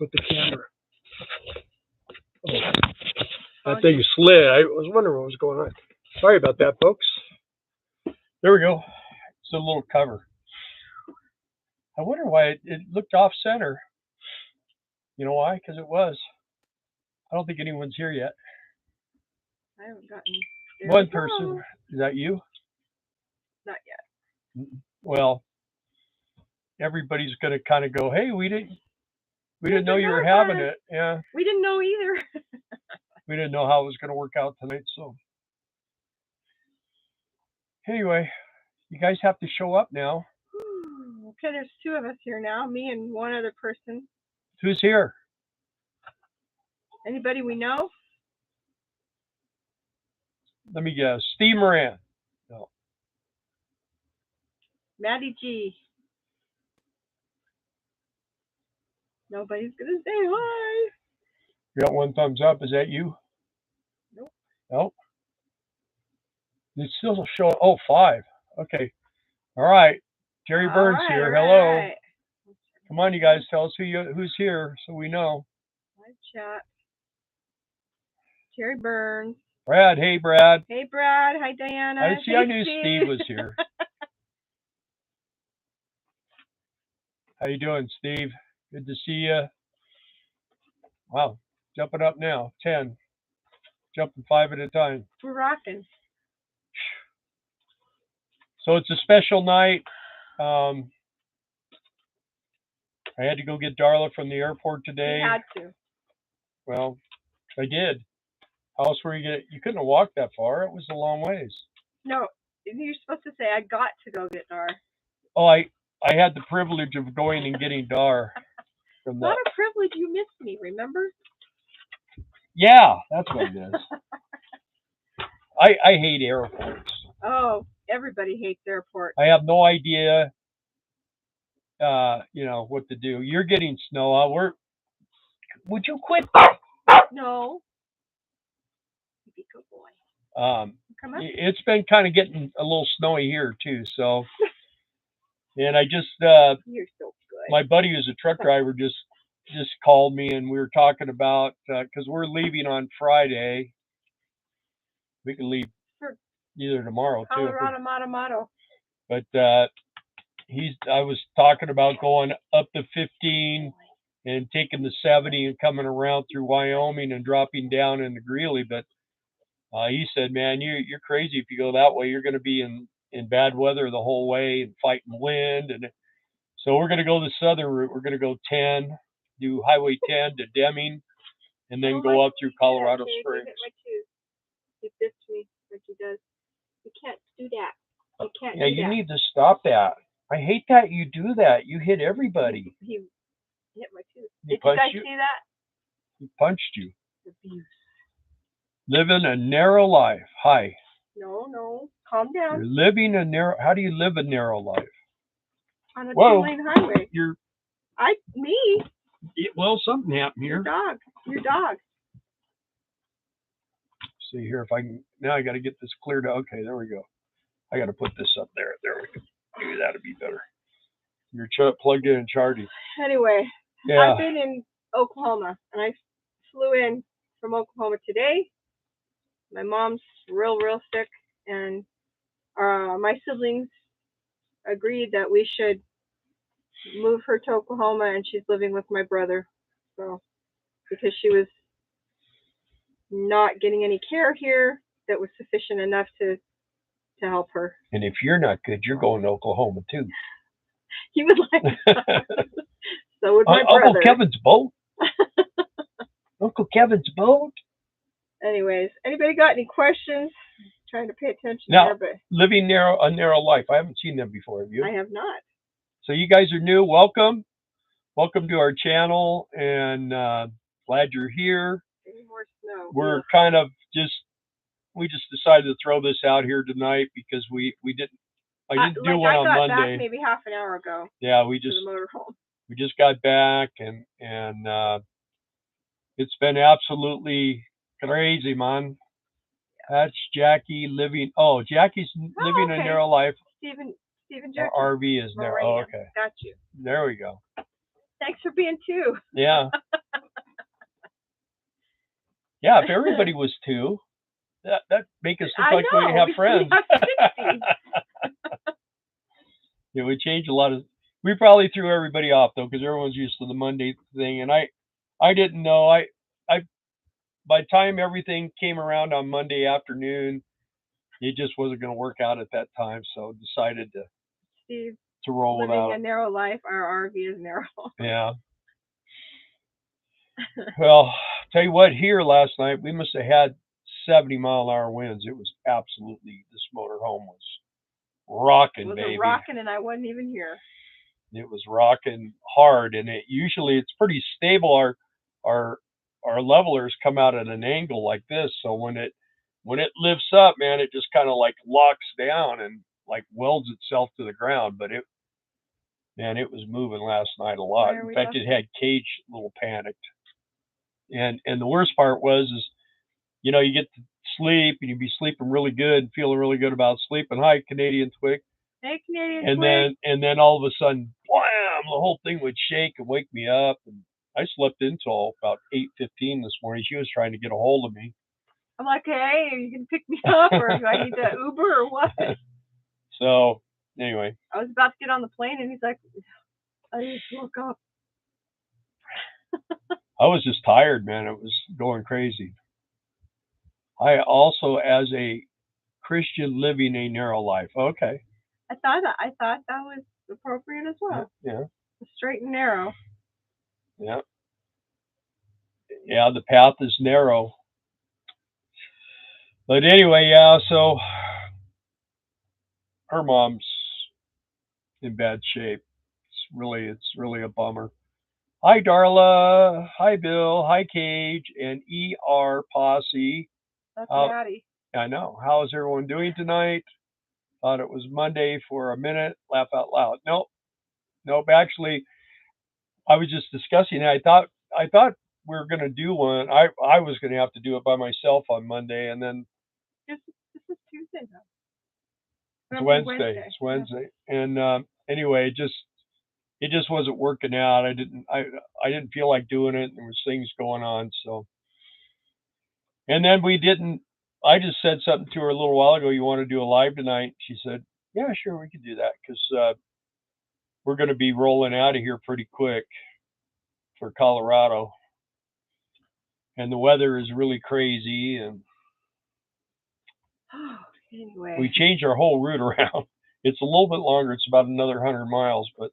with the camera. Oh, that thing slid. I was wondering what was going on. Sorry about that, folks. There we go. It's a little cover. I wonder why it looked off center. You know why? Because it was. I don't think anyone's here yet. I haven't gotten. One person. Is that you? Not yet. Well, everybody's going to kind of go, hey, we didn't know you were having it. Yeah. We didn't know either. We didn't know how it was going to work out tonight. So anyway, you guys have to show up now. Okay, there's two of us here now, me and one other person. Who's here? Anybody we know? Let me guess. Steve Moran. No. Maddie G. Nobody's going to say hi. You got one thumbs up. Is that you? Nope. Nope. It's still showing. Oh, 5. Okay. All right. Jerry Burns here. Hello. Right. Come on, you guys. Tell us who's here so we know. Live chat. Jerry Burns. Brad. Hey, Brad. Hey, Brad. Hi, Diana. I knew Steve was here. How you doing, Steve? Good to see you. Wow. Jumping up now. 10. Jumping 5 at a time. We're rocking. So it's a special night. I had to go get Darla from the airport today. You had to. Well, I did. How else were you going to? You couldn't have walked that far. It was a long ways. No, you're supposed to say, I got to go get Dar. Oh, I had the privilege of going and getting Dar. From Not a privilege. You missed me, remember? Yeah, that's what it is. I hate airports. Oh, everybody hates airports. I have no idea, what to do. You're getting snow out. Would you quit? No. Be a good boy. It's been kind of getting a little snowy here too. So, and I just you're so good. My buddy who's a truck driver just called me, and we were talking about because we're leaving on Friday. We can leave either tomorrow too. Colorado, Motto. But I was talking about going up to 15 and taking the 70 and coming around through Wyoming and dropping down into Greeley. But he said, man, you're crazy if you go that way. You're going to be in bad weather the whole way and fighting wind. And so we're going to go the southern route. We're going to go 10, do Highway 10 to Deming, and then go up through Colorado Springs. He bit me like he does. You can't do that. You can't. Yeah, you need to stop that. I hate that you do that. You hit everybody. He hit my tooth. Did you guys see that? He punched you. Abuse. Living a narrow life. Hi. No. Calm down. You're living a narrow. How do you live a narrow life? On a 2-lane highway. Me. Well, something happened here. Your dog. See here if I can. Now I got to get this cleared out. Okay, there we go. I got to put this up there. There we go. Maybe that'll be better. You're plugged in and charging. Anyway, yeah. I've been in Oklahoma, and I flew in from Oklahoma today. My mom's real sick, and my siblings agreed that we should move her to Oklahoma, and she's living with my brother. So, because she was not getting any care here that was sufficient enough to help her. And if you're not good, you're going to Oklahoma too. He would like that. So would my brother. Uncle Kevin's boat. Uncle Kevin's boat. Anyways, anybody got any questions? Trying to pay attention now, there, but living a narrow life. I haven't seen them before, have you? I have not. So you guys are new. Welcome to our channel, and glad you're here. Any more snow? We're kind of we just decided to throw this out here tonight because I didn't do one on Monday. I got back maybe half an hour ago. Yeah, to the motorhome. We just got back, and it's been absolutely crazy, man. That's Jackie living. Oh, Jackie's living a narrow life. Stephen Jackie. Our RV is narrow. Oh, okay. Got you. There we go. Thanks for being 2. Yeah. Yeah, if everybody was 2, that make us look like we have friends. It would change a lot of. We probably threw everybody off though, because everyone's used to the Monday thing, and I didn't know. I by the time everything came around on Monday afternoon, it just wasn't going to work out at that time, so decided Steve, to roll without. Living a narrow life, our RV is narrow. Yeah. Well, tell you what, here last night we must have had 70-mile-an-hour winds. It was absolutely, this motorhome was rocking, baby. It was rocking, and I wasn't even here. It was rocking hard, and it's pretty stable. Our levelers come out at an angle like this, so when it lifts up, man, it just kind of like locks down and like welds itself to the ground. But it was moving last night a lot. In fact, it had Cage a little panicked. And the worst part was you get to sleep and you'd be sleeping really good, feeling really good about sleeping. Hi, Canadian Twig. Hey, Canadian Twig. And then all of a sudden, blam! The whole thing would shake and wake me up. And I slept until about 8:15 this morning. She was trying to get a hold of me. I'm like, hey, are you gonna pick me up, or do I need to Uber or what? So anyway, I was about to get on the plane, and he's like, I just woke up. I was just tired, man. It was going crazy. I also, as a Christian, living a narrow life. Okay. I thought that was appropriate as well. Yeah. Straight and narrow. Yeah. Yeah, the path is narrow. But anyway, yeah, so her mom's in bad shape. It's really a bummer. Hi, Darla. Hi, Bill. Hi, Cage and ER Posse. That's Maddie. I know. How is everyone doing tonight? Thought it was Monday for a minute. Laugh out loud. Nope. Actually, I was just discussing it. I thought we were going to do one. I was going to have to do it by myself on Monday, and then this is Tuesday though. It's Wednesday. It's Wednesday. Yeah. And anyway, it just wasn't working out. I didn't feel like doing it. There was things going on, so. And then we didn't. I just said something to her a little while ago. You want to do a live tonight? She said, "Yeah, sure, we could do that because we're going to be rolling out of here pretty quick for Colorado, and the weather is really crazy, and anyway, we changed our whole route around. It's a little bit longer. It's about another 100 miles, but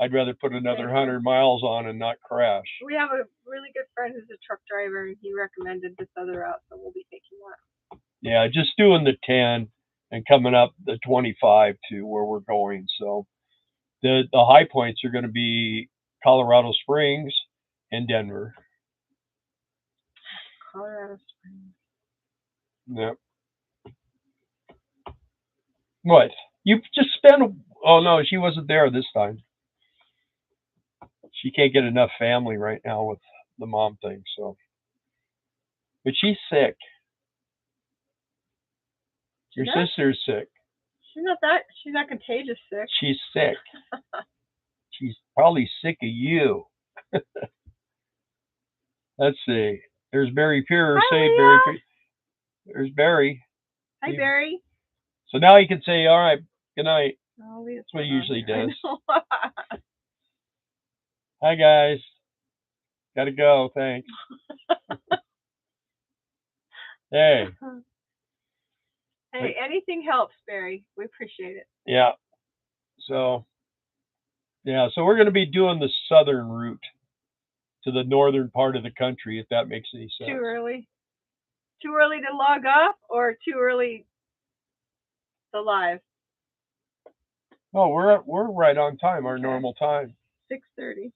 I'd rather put another 100 miles on and not crash." We have a really good friend who's a truck driver, and he recommended this other route, so we'll be taking that. Yeah, just doing the 10 and coming up the 25 to where we're going. So the high points are going to be Colorado Springs and Denver. Colorado Springs. Yep. What? You just spent. Oh no, she wasn't there this time. She can't get enough family right now with the mom thing. So, but she's sick. Your sister's sick. She's not contagious sick. She's sick. She's probably sick of you. Let's see. There's Barry Pierce. Hey, Barry. There's Barry. Hi, Barry. So now he can say, all right, good night. Oh, that's what he usually does. Hi, guys. Gotta go. Thanks. Hey. Hey, anything helps, Barry. We appreciate it. Yeah. So we're going to be doing the southern route to the northern part of the country, if that makes any sense. Too early? Too early to log off or too early to live? Oh, we're right on time, our normal time. 6:30.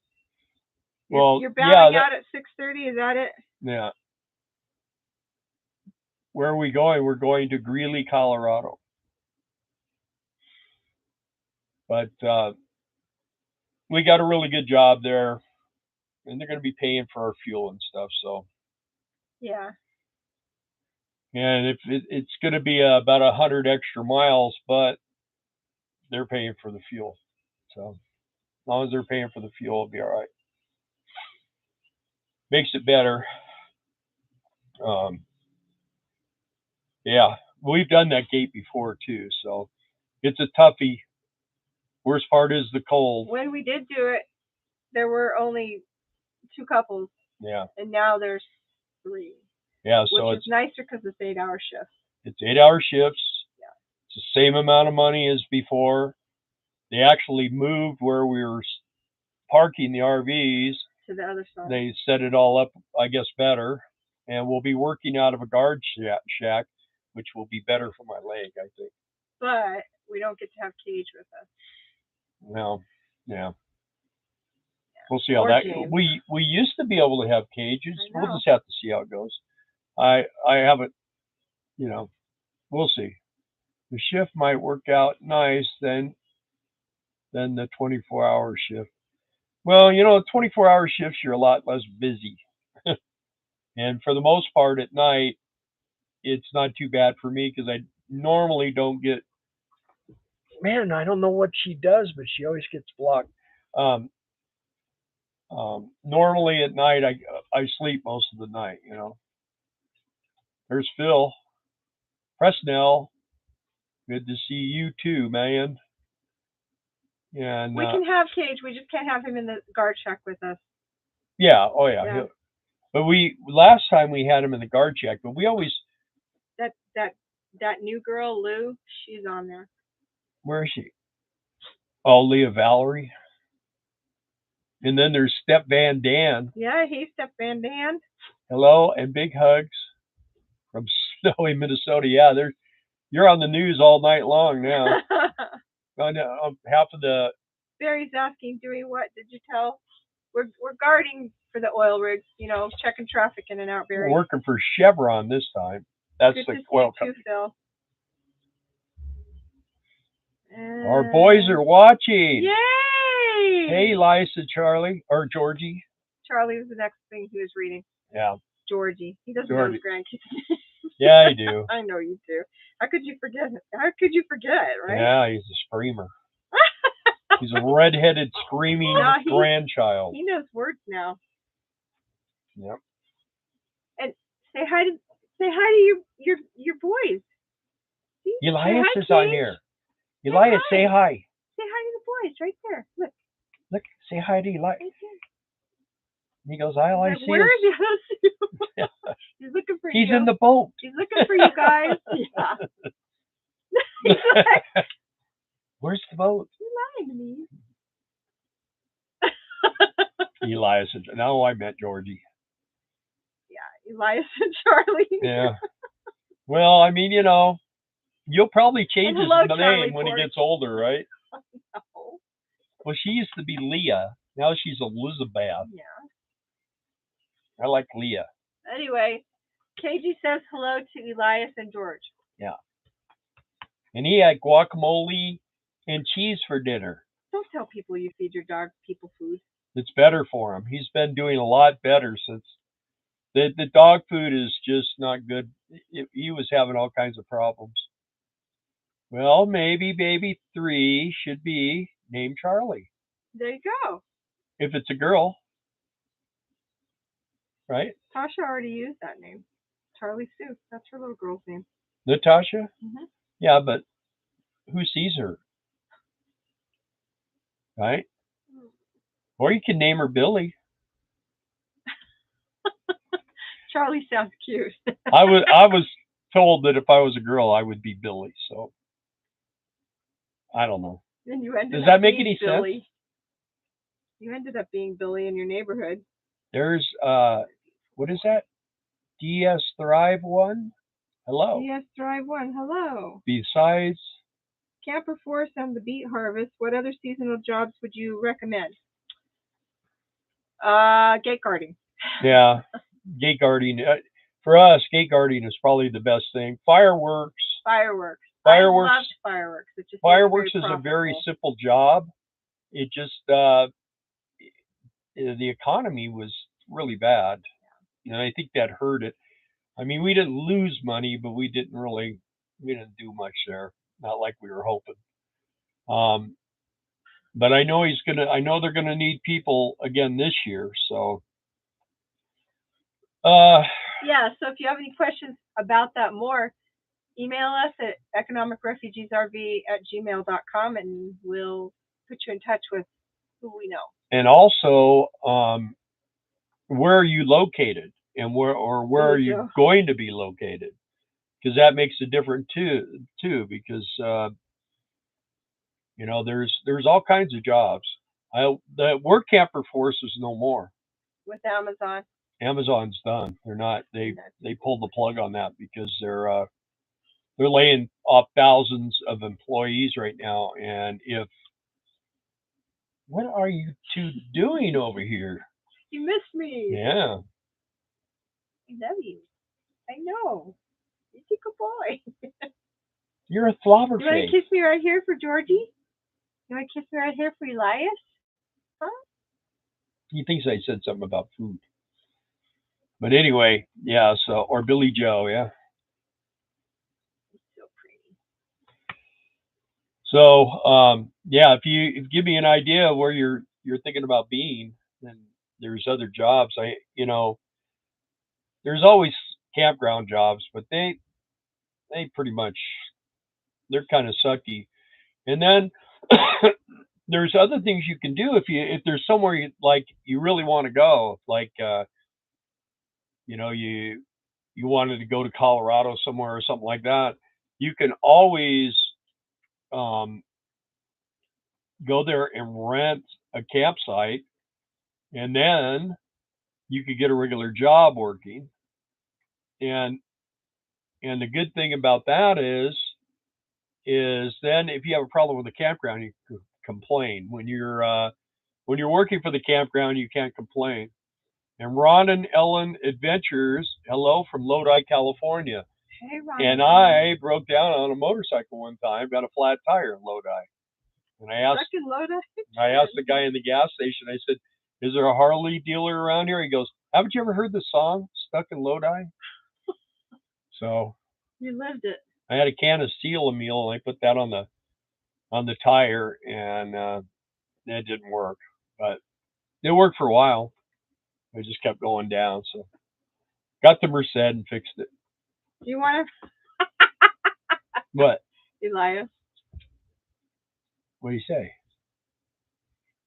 Well, you're bowing out at 6:30. Is that it? Yeah. Where are we going? We're going to Greeley, Colorado. But we got a really good job there, and they're going to be paying for our fuel and stuff. So. Yeah. And if it's going to be about 100 extra miles, but they're paying for the fuel. So as long as they're paying for the fuel, it'll be all right. makes it better. Yeah, we've done that gate before too, so it's a toughie. Worst part is the cold. When we did do it, there were only 2 couples. Yeah. And now there's 3. Yeah, so which is nicer because it's 8-hour shifts. It's 8-hour shifts. Yeah. It's the same amount of money as before. They actually moved where we were parking the RVs. To the other side. They set it all up, I guess, better. And we'll be working out of a guard shack, which will be better for my leg, I think. But we don't get to have Cage with us. No, yeah. We'll see how that. We used to be able to have cages. We'll just have to see how it goes. I haven't, we'll see. The shift might work out nice than the 24-hour shift. Well, 24-hour shifts, you're a lot less busy. And for the most part at night, it's not too bad for me because I normally don't get. Man, I don't know what she does, but she always gets blocked. Normally at night, I sleep most of the night, There's Phil. Presnell. Good to see you too, man. And we can have Cage. We just can't have him in the guard shack with us. Yeah. Oh yeah. But last time we had him in the guard shack, but we always. That new girl, Lou, she's on there. Where is she? Oh, Leah Valerie. And then there's Step Van Dan. Yeah, hey, Step Van Dan. Hello, and big hugs from snowy Minnesota. Yeah, you're on the news all night long now. Half of the. Barry's asking, doing what? Did you tell? We're guarding for the oil rigs, checking traffic in and out, Barry. We're working for Chevron this time. That's good the to oil see you company. too, Phil. Our boys are watching. Yay! Hey, Lisa, Charlie, or Georgie. Charlie was the next thing he was reading. Yeah. Georgie. He doesn't know his grandkids. Yeah, I do. I know you do. How could you forget, right? Yeah, he's a screamer. He's a redheaded screaming grandchild. He knows words now. Yep. And say hi to your boys. See? Elias is on here. Elias, say hi. Say hi to the boys right there. Look, say hi to Elias. Right he goes, all I see where is he? Yeah. He's looking for you. He's in the boat. He's looking for you guys. Yeah. Where's the boat? You're lying to me. Elias. No, I met Georgie. Yeah, Elias and Charlie. Yeah. Well, I mean, you'll probably change his name Charlie when he gets older, right? No. Well, she used to be Leah. Now she's Elizabeth. Yeah. I like Leah. Anyway, KG says hello to Elias and George. Yeah. And he had guacamole and cheese for dinner. Don't tell people you feed your dog people food. It's better for him. He's been doing a lot better since the dog food is just not good. He was having all kinds of problems. Well, maybe baby 3 should be named Charlie. There you go. If it's a girl. Right? Tasha already used that name. Charlie Sue. That's her little girl's name. Natasha? Mm-hmm. Yeah, but who sees her? Right? Or you can name her Billy. Charlie sounds cute. I was told that if I was a girl, I would be Billy. So I don't know. And you ended Does that make any Billy. sense? You ended up being Billy in your neighborhood. There's what is that? DS Thrive 1. Hello. DS Thrive 1. Hello. Besides Camper Force and the Beet Harvest, what other seasonal jobs would you recommend? Gate guarding. Yeah, gate guarding. For us, gate guarding is probably the best thing. Fireworks. I loved fireworks. Fireworks is a very simple job. It just the economy was really bad, and I think that hurt it. I mean, we didn't lose money, but we didn't do much there. Not like we were hoping. But I know they're gonna need people again this year. So Yeah, so if you have any questions about that more, email us at economicrefugeesrv@gmail.com and we'll put you in touch with who we know. And also, where are you located, and where are you going to be located? Because that makes a difference too. Because there's all kinds of jobs. The work camper force is no more. With Amazon. Amazon's done. They're not. They pulled the plug on that because they're laying off thousands of employees right now. And what are you two doing over here? You missed me. Yeah. I love you. I know. You're a good boy. You're a flobber face. You want to kiss me right here for Georgie? You want to kiss me right here for Elias? Huh? He thinks I said something about food. But anyway, yeah, or Billy Joe, yeah. So pretty. So, yeah, if you give me an idea of where you're thinking about being, then there's other jobs. There's always campground jobs, but they pretty much, they're kind of sucky. And then there's other things you can do if there's somewhere you really want to go, like you wanted to go to Colorado somewhere or something like that. You can always go there and rent a campsite, and then you could get a regular job working. And the good thing about that is then if you have a problem with the campground, you can complain. When you're working for the campground, you can't complain. And Ron and Ellen Adventures, hello from Lodi, California. Hey, Ron. And I broke down on a motorcycle one time, got a flat tire in Lodi. And I asked the guy in the gas station, I said, "Is there a Harley dealer around here?" He goes, "Haven't you ever heard the song Stuck in Lodi?" So you lived it. I had a can of Seal Meal and I put that on the tire, and it didn't work. But it worked for a while. I just kept going down. So got the Merced and fixed it. Do you want to? What? Elias. What do you say?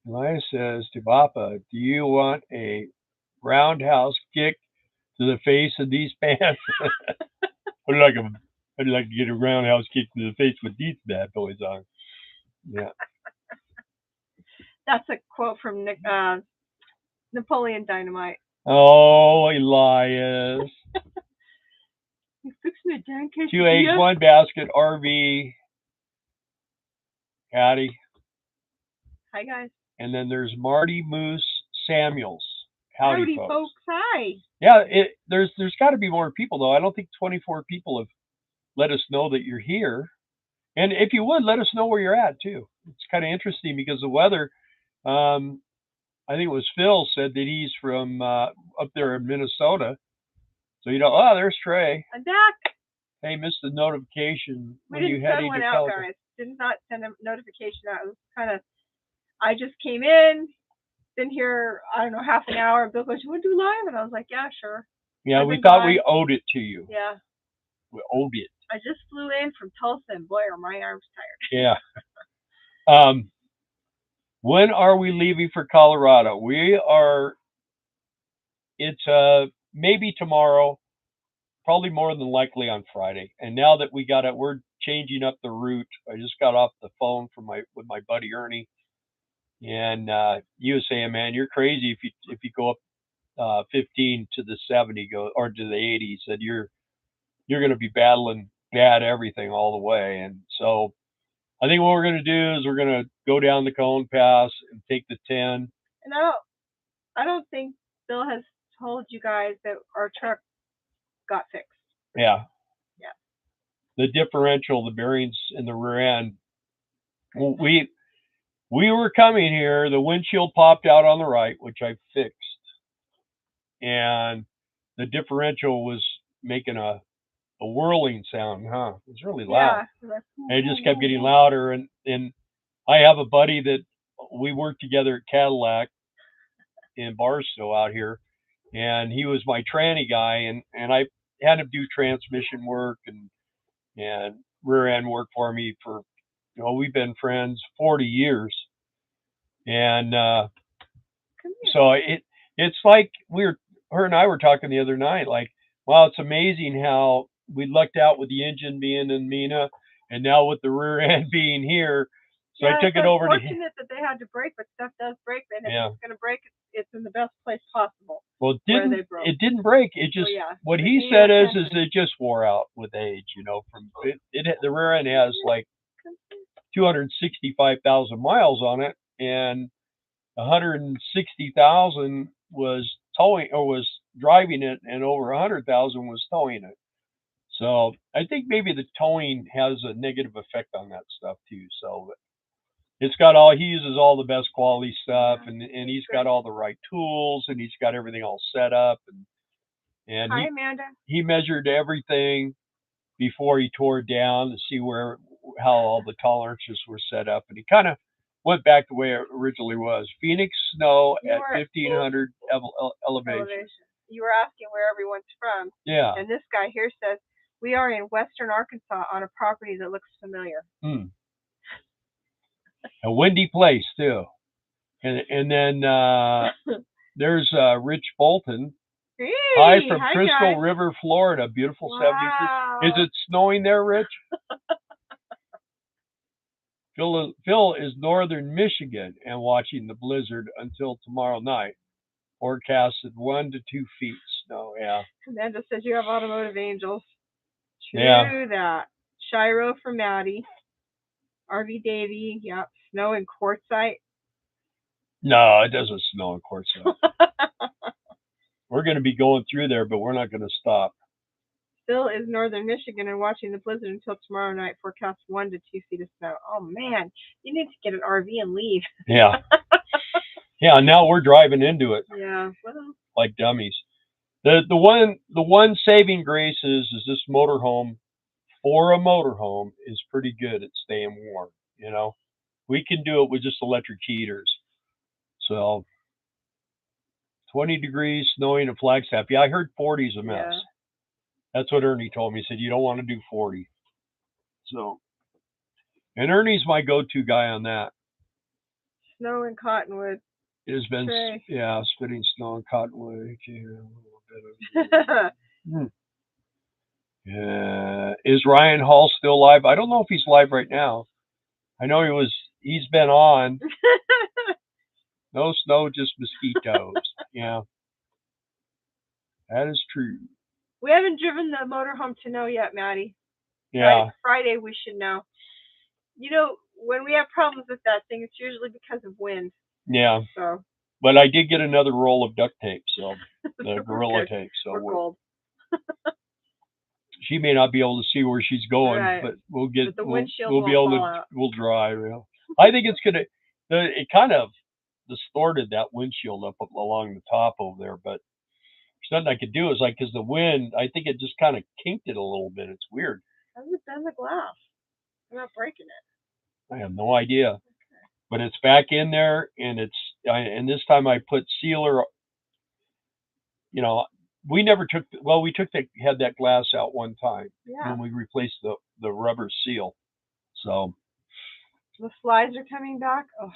Elias says to Papa, "Do you want a roundhouse kick to the face of these pants?" I'd like to get a roundhouse kick to the face with these bad boys on. Yeah. That's a quote from Napoleon Dynamite. Oh, Elias. You fixed me a damn case. 2 eggs, 1 basket, RV. Hattie. Hi, guys. And then there's Marty Moose Samuels. Howdy folks. Hi. Yeah, there's got to be more people, though. I don't think 24 people have let us know that you're here. And if you would, let us know where you're at, too. It's kind of interesting because the weather, I think it was Phil said that he's from up there in Minnesota. So, there's Trey. I'm back. Hey, missed the notification when you heading to California. Guys. Did not send a notification out. It was kind of, I just came in, been here, I don't know, half an hour. Bill goes, "You want to do live?" And I was like, "Yeah, sure." Yeah, we thought we owed it to you. Yeah. We owed it. I just flew in from Tulsa, and boy, are my arms tired. Yeah. When are we leaving for Colorado? It's maybe tomorrow, probably more than likely on Friday. And now that we're changing up the route. I just got off the phone with my buddy Ernie, and he was saying, "Man, you're crazy if you go up 15 to the 70 or to the 80." He said you're going to be battling bad everything all the way. And so I think what we're going to do is we're going to go down the Cone Pass and take the 10. And I don't think Bill has told you guys that our truck got fixed. Yeah. Yeah. The differential, the bearings in the rear end. We were coming here. The windshield popped out on the right, which I fixed, and the differential was making a whirling sound. Huh? It was really loud. Yeah. And it just kept getting louder. And I have a buddy that we worked together at Cadillac in Barstow out here, and he was my tranny guy, and I had him do transmission work and rear end work for me for, we've been friends 40 years, and so it's like her and I were talking the other night, like, wow, it's amazing how we lucked out with the engine being in Mina, and now with the rear end being here. So I took it over to him. It's fortunate that they had to break, but stuff does break, and if it's going to break, it's in the best place possible. Well, it didn't break. It just, what he said is it just wore out with age, from the rear end has like 265,000 miles on it, and 160,000 was towing or was driving it, and over 100,000 was towing it. So I think maybe the towing has a negative effect on that stuff too. So he uses all the best quality stuff, and he's got all the right tools, and he's got everything all set up, and Hi, Amanda. He measured everything before he tore it down to see how all the tolerances were set up, and he kind of went back the way it originally was. Phoenix snow at 1,500 elevation. You were asking where everyone's from. Yeah. And this guy here says, we are in western Arkansas on a property that looks familiar. A windy place, too. And then there's Rich Bolton. Hey, hi from Crystal River, Florida. Beautiful. Wow. 73. Is it snowing there, Rich? Phil is northern Michigan and watching the blizzard until tomorrow night. Forecasted 1 to 2 feet snow. Yeah. Amanda says you have automotive angels. True that. Shiro from Maddie. RV Davy. Yep. Snow in Quartzsite. No, it doesn't snow in Quartzsite. We're going to be going through there, but we're not going to stop. Phil is northern Michigan and watching the blizzard until tomorrow night. Forecast 1 to 2 feet of snow. Oh man, you need to get an RV and leave. Yeah. Yeah. Now we're driving into it. Yeah. Well. Like dummies. The one saving grace is this motorhome. For a motorhome is pretty good at staying warm. We can do it with just electric heaters. So 20 degrees, snowing at Flagstaff. Yeah, I heard 40 is a mess. Yeah. That's what Ernie told me. He said, you don't want to do 40. So, and Ernie's my go-to guy on that. Snow in Cottonwood. It has been, spitting snow in Cottonwood. Is Ryan Hall still live? I don't know if he's live right now. I know he's been on. No snow, just mosquitoes. Yeah. That is true. We haven't driven the motorhome to know yet, Maddie. Yeah. Friday we should know. When we have problems with that thing, it's usually because of wind. Yeah. So. But I did get another roll of duct tape, so the Gorilla tape. So we're gold. She may not be able to see where she's going, right. But we'll get. But the windshield we'll be able to. We'll drive. Yeah. I think it's gonna. It kind of distorted that windshield up along the top over there, but there's nothing I could do. Is like because the wind, I think it just kind of kinked it a little bit. It's weird. How does it bend the glass? I'm not breaking it. I have no idea, okay. But it's back in there, and and this time I put sealer. We never took. We had that glass out one time when we replaced the rubber seal. So the slides are coming back. Oh,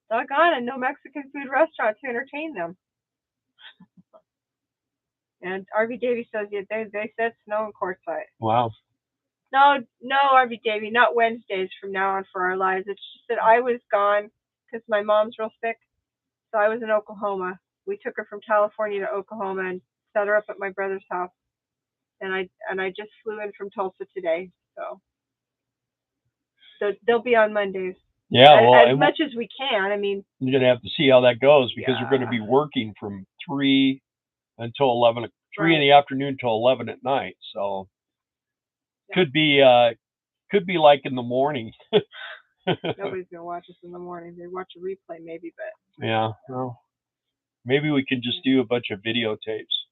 doggone it! No Mexican food restaurant to entertain them. And RV Davy says they said snow in Quartzsite. Wow. No, RV Davy, not Wednesdays from now on for our lives. It's just that I was gone because my mom's real sick, so I was in Oklahoma. We took her from California to Oklahoma and set her up at my brother's house, and I just flew in from Tulsa today. So they'll be on Mondays. Yeah, as much as we can. I mean, you're gonna have to see how that goes because you're going to be working from 3 until 11, 3 in the afternoon till 11 at night. So could be like in the morning. Nobody's gonna watch us in the morning. They watch a replay maybe, but yeah. Well, maybe we can just do a bunch of videotapes.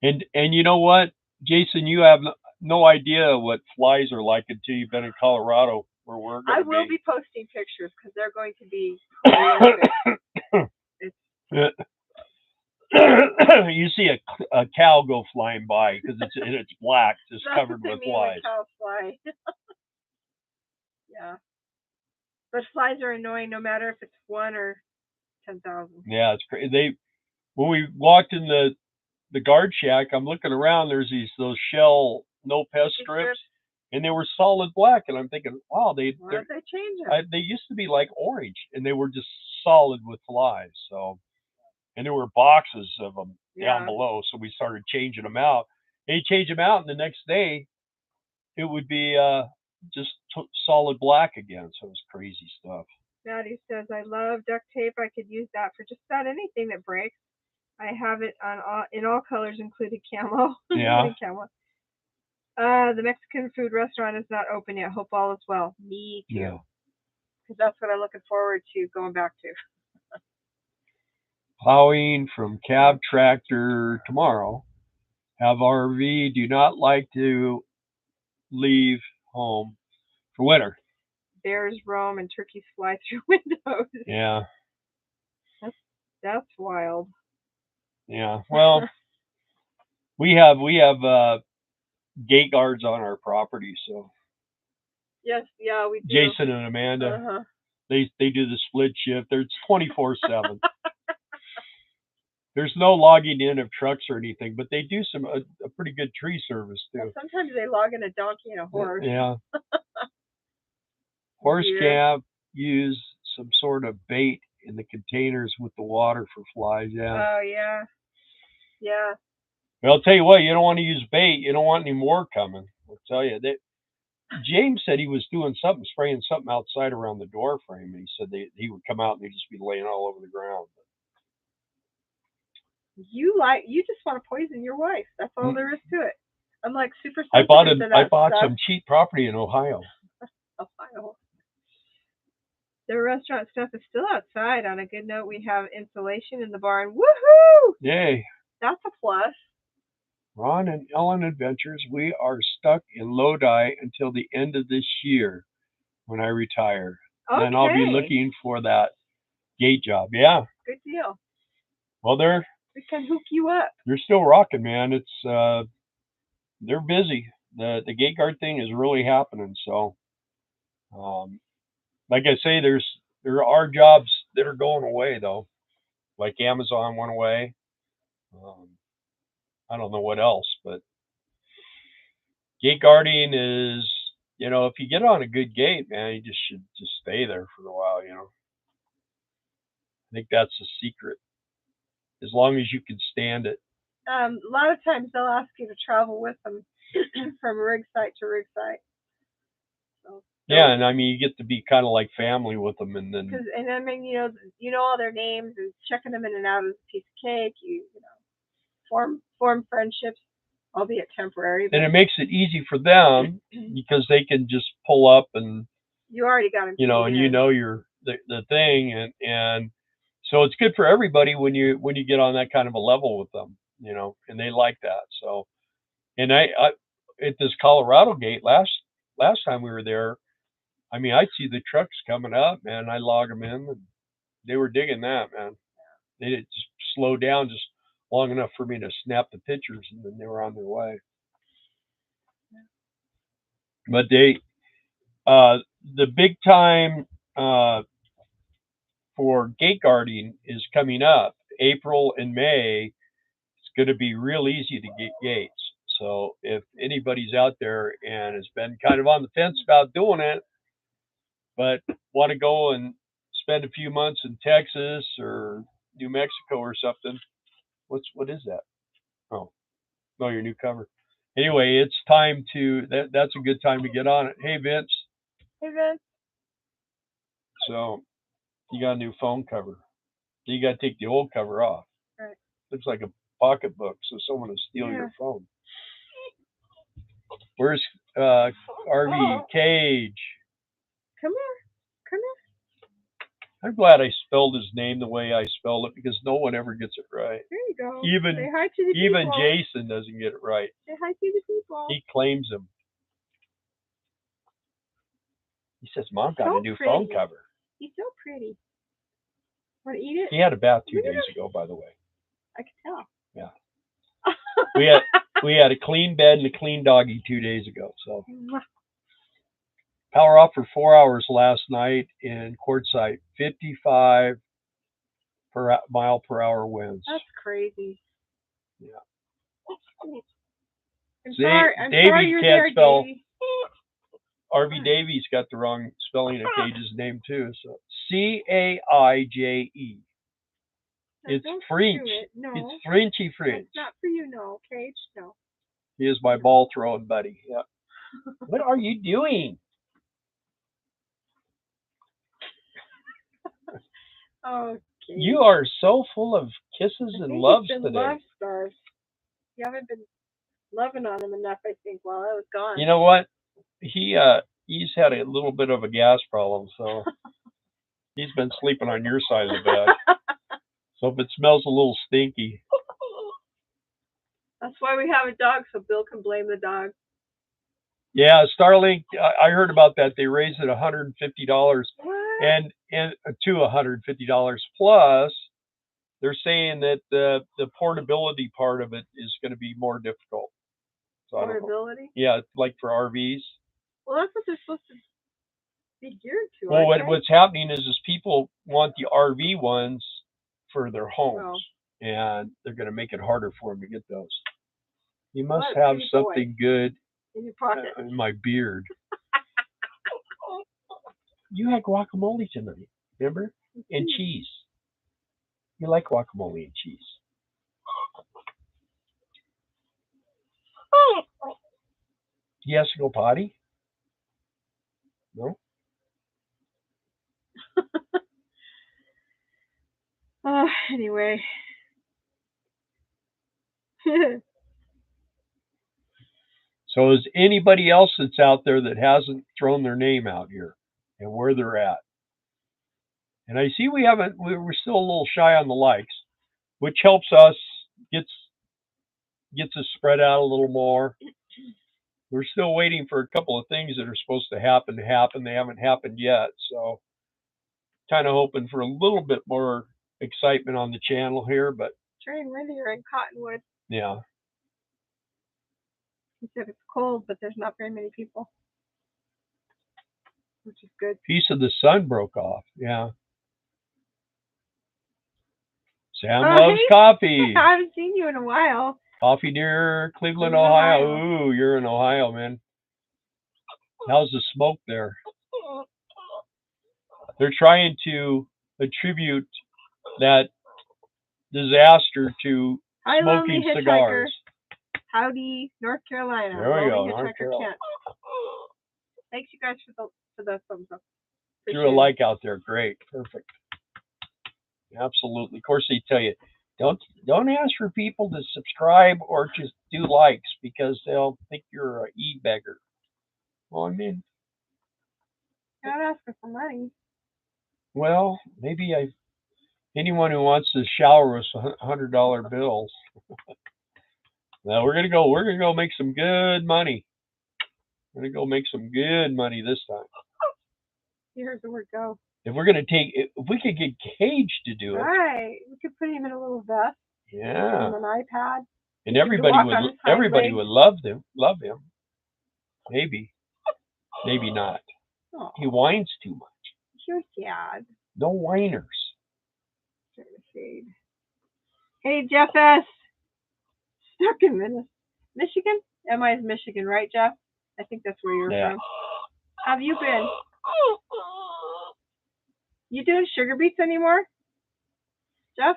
And you know what, Jason, you have no idea what flies are like until you've been in Colorado, where we're going to be. I will be posting pictures because they're going to be horrific. You see a cow go flying by because it's black, just That's covered what they with mean flies. when cows fly. Yeah. But flies are annoying no matter if it's 1 or 10,000. Yeah, it's crazy. When we walked in the guard shack, I'm looking around. There's those shell no pest strips, and they were solid black. And I'm thinking, wow, Why did they change them? they used to be like orange, and they were just solid with flies. So, and there were boxes of them down below. So we started changing them out. And you change them out, and the next day it would be just solid black again. So it was crazy stuff. Maddie says, I love duct tape. I could use that for just about anything that breaks. I have it in all colors, including camo. Yeah. Camo. The Mexican food restaurant is not open yet. Hope all is well. Me too. Yeah. Because that's what I'm looking forward to going back to. Plowing from cab tractor tomorrow. Have RV. Do not like to leave home for winter. Bears roam and turkeys fly through windows. Yeah. That's wild. Yeah. Well, we have gate guards on our property, so. Yes, yeah, we do. Jason and Amanda. They do the split shift. It's 24/7. There's no logging in of trucks or anything, but they do a pretty good tree service too. Well, sometimes they log in a donkey and a horse. Yeah. Horse camp use some sort of bait in the containers with the water for flies. Yeah. Oh yeah. Yeah. Well, I'll tell you what. You don't want to use bait. You don't want any more coming. I'll tell you that. James said he was doing something, spraying something outside around the door frame, and he said he would come out and they'd just be laying all over the ground. You just want to poison your wife. That's all there is to it. I'm like super I sensitive I bought some cheap property in Ohio. Ohio. The restaurant stuff is still outside. On a good note, we have insulation in the barn. Woohoo! Yay! That's a plus. Ron and Ellen Adventures, we are stuck in Lodi until the end of this year when I retire. Okay. Then I'll be looking for that gate job. Yeah. Good deal. Well, we can hook you up. They're still rocking, man. It's they're busy. The gate guard thing is really happening. So, like I say, there are jobs that are going away though, like Amazon went away. I don't know what else, but gate guarding is, if you get on a good gate, man, you should just stay there for a while. I think that's the secret. As long as you can stand it. A lot of times they'll ask you to travel with them from rig site to rig site. So, yeah, and I mean you get to be kind of like family with them, and then. And I mean, you know all their names, and checking them in and out is a piece of cake. You know, form friendships, albeit temporary. And it makes it easy for them because they can just pull up and. You already got them. And you're the thing, and so it's good for everybody when you get on that kind of a level with them, and they like that. So, and I at this Colorado gate last time we were there, I mean, I'd see the trucks coming up, man. I log them in, and they were digging that, man. They didn't just slow down just long enough for me to snap the pictures, and then they were on their way. But the big time for gate guarding is coming up. April and May, it's going to be real easy to get gates. So if anybody's out there and has been kind of on the fence about doing it, but want to go and spend a few months in Texas or New Mexico or something, what is that? Oh, no, your new cover. Anyway, it's time to, that's a good time to get on it. Hey, Vince. Hey, Vince. So you got a new phone cover. You got to take the old cover off. Right. Looks like a pocketbook, so someone will steal your phone. Where's RV Cage? Come here. I'm glad I spelled his name the way I spelled it because no one ever gets it right. There you go. Say hi to the even people. Jason doesn't get it right. Say hi to the people. He claims him. He says, "Mom got a new phone cover." He's so pretty. Want to eat it? He had a bath 2 days ago, by the way. I can tell. Yeah. We had a clean bed and a clean doggy 2 days ago. So power off for 4 hours last night in Quartzsite. 55 mile per hour winds. That's crazy. Yeah. I'm sorry you're can't there, spell. Davey. RV Davies got the wrong spelling of Cage's name too. So Caije. It's French. No. It's Frenchy French. It's not for you, no, Cage. No. He is my ball throwing buddy. Yeah. What are you doing? Okay. You are so full of kisses and loves today. Love stars. You haven't been loving on him enough, I think, while I was gone. You know what? He's had a little bit of a gas problem, so he's been sleeping on your side of the bed. So if it smells a little stinky. That's why we have a dog, so Bill can blame the dog. Yeah, Starlink. I heard about that. They raised it $150 and to $150 plus. They're saying that the portability part of it is going to be more difficult. So portability? Yeah, like for RVs. Well, that's what they're supposed to be geared to. Well, what's happening is people want the RV ones for their homes, and they're going to make it harder for them to get those. You must have something good in your pocket. In my beard. You had guacamole tonight, remember? And cheese. You like guacamole and cheese. He has to go potty? No? Anyway. So is anybody else that's out there that hasn't thrown their name out here and where they're at? And I see we're still a little shy on the likes, which helps us, gets us spread out a little more. We're still waiting for a couple of things that are supposed to happen. They haven't happened yet. So kind of hoping for a little bit more excitement on the channel here, but Trey Wendy are in Cottonwood. Yeah. He said it's cold, but there's not very many people, which is good. Piece of the sun broke off. Yeah. Sam loves coffee. I haven't seen you in a while. Coffee near Cleveland, Ohio. Ooh, you're in Ohio, man. How's the smoke there? They're trying to attribute that disaster to smoking cigars. Howdy, North Carolina. There we go, North Carolina. Thanks, you guys, for the thumbs up. Threw a like out there. Great, perfect. Absolutely. Of course, they tell you don't ask for people to subscribe or just do likes because they'll think you're an e-beggar. Well, I mean, you're not asking for money. Well, maybe anyone who wants to shower us $100 bills. Now we're gonna go make some good money. We're gonna go make some good money this time. You heard the word go. If we could get Cage to do it. Right. We could put him in a little vest. Yeah. And an iPad. And everybody would love him. Maybe not. Oh. He whines too much. You're sad. No whiners. Hey, Jeff S. Stuck in Michigan? MI is Michigan, right, Jeff? I think that's where you're from. How have you been? You doing sugar beets anymore, Jeff?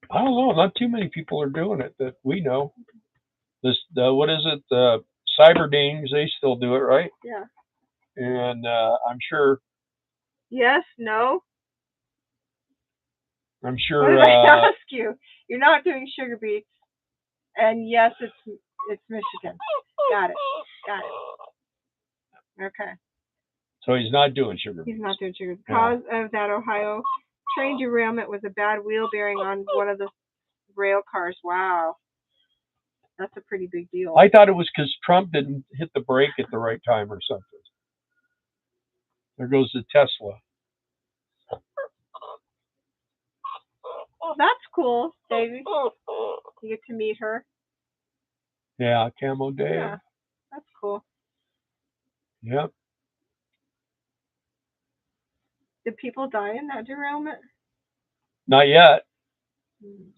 I don't know. Not too many people are doing it that we know. What is it? The Cyberdings, they still do it, right? Yeah. And I'm sure. Yes, no. I'm sure. What did I ask you? You're not doing sugar beets, and yes, it's Michigan. Got it. Okay. So he's not doing sugar beets. He's not doing sugar beets. The cause of that Ohio train derailment was a bad wheel bearing on one of the rail cars. Wow. That's a pretty big deal. I thought it was because Trump didn't hit the brake at the right time or something. There goes the Tesla. cool, Davey. You get to meet her. Yeah, Camo Dave. Yeah, that's cool. Yep. Did people die in that derailment? Not yet.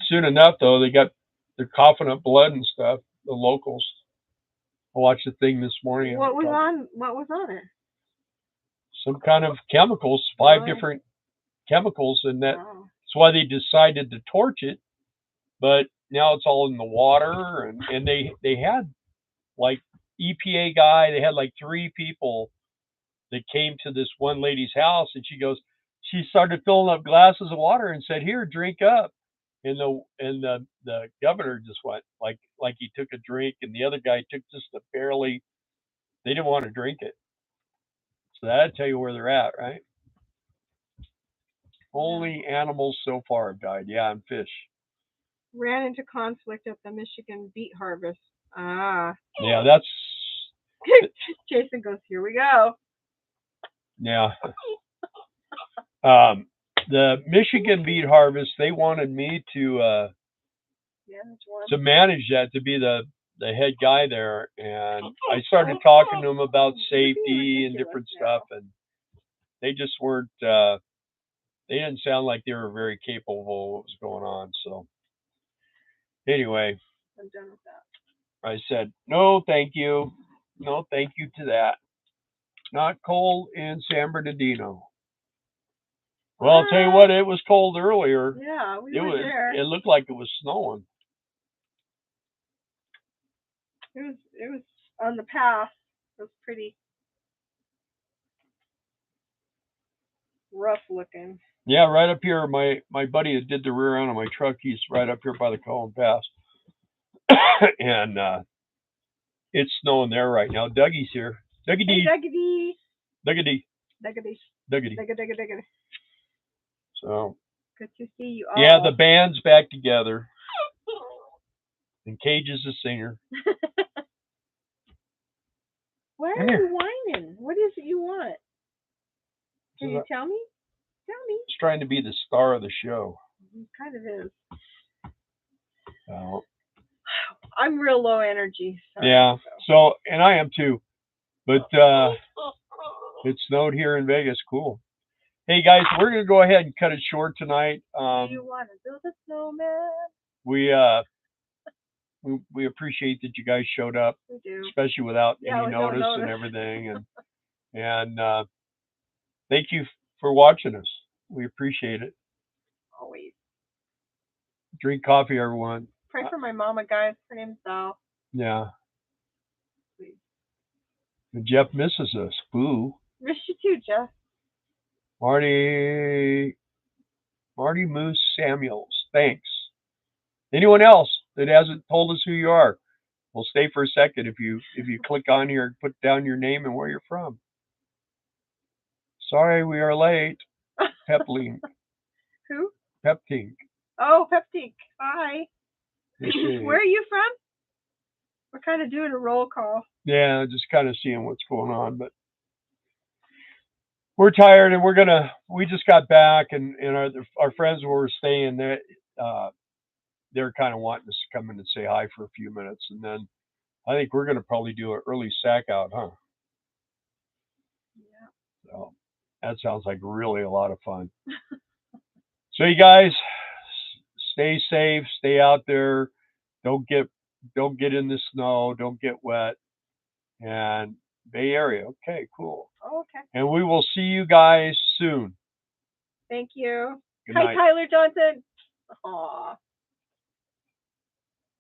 Soon enough, though, they're coughing up blood and stuff. The locals. I watched the thing this morning. What was on it? Some kind of chemicals, 5 different chemicals, and that's why they decided to torch it. But now it's all in the water, and they had like EPA guy. They had like 3 people that came to this one lady's house, and she started filling up glasses of water and said, "Here, drink up." And the governor just went like he took a drink, and the other guy took just a barely. They didn't want to drink it. So that'd tell you where they're at, right? Only animals so far have died. Yeah, and fish. Ran into conflict at the Michigan beet harvest. Ah. Yeah, that's. Jason goes, "Here we go." Yeah. The Michigan beet harvest, they wanted me to manage that, to be the head guy there, and I started talking to them about safety and different stuff, and they just weren't. They didn't sound like they were very capable of what was going on. So anyway, I'm done with that. I said, "No, thank you. No, thank you to that. Not cold in San Bernardino." Well, I'll tell you what, it was cold earlier. Yeah, we were there. It looked like it was snowing. It was on the path. It was pretty rough looking. Yeah, right up here. My buddy that did the rear end of my truck, he's right up here by the Cohen Pass. And it's snowing there right now. Dougie's here. Dougie D. Dougie Dougie D. Dougie. So. Good to see you all. Yeah, the band's back together. And Cage is the singer. Why are you whining? What is it you want? Can you tell me? Tell me. He's trying to be the star of the show. He kind of is. So. I'm real low energy. Yeah. So, and I am too. But it snowed here in Vegas. Cool. Hey guys, we're gonna go ahead and cut it short tonight. Do you want to build a snowman? We appreciate that you guys showed up. We do. Especially without any notice and everything, and thank you for watching us. We appreciate it. Always. Drink coffee, everyone. Pray for my mama, guys. Her name's Val. Yeah. Please. And Jeff misses us. Boo. Miss you too, Jeff. Marty Moose Samuels. Thanks. Anyone else that hasn't told us who you are? We'll stay for a second if you click on here and put down your name and where you're from. Sorry, we are late. Peplink. Who? Peptink. Oh, Peptink. Hi. Where are you from? We're kind of doing a roll call. Yeah, just kind of seeing what's going on, but we're tired and we just got back, and our friends where we're staying there, they're kind of wanting us to come in and say hi for a few minutes, and then I think we're going to probably do an early sack out, huh? Yeah. So that sounds like really a lot of fun. So you guys, stay safe, stay out there, don't get in the snow, don't get wet, and Bay Area. Okay, cool. Oh, okay. And we will see you guys soon. Thank you. Good Hi, night. Tyler Johnson. Aw.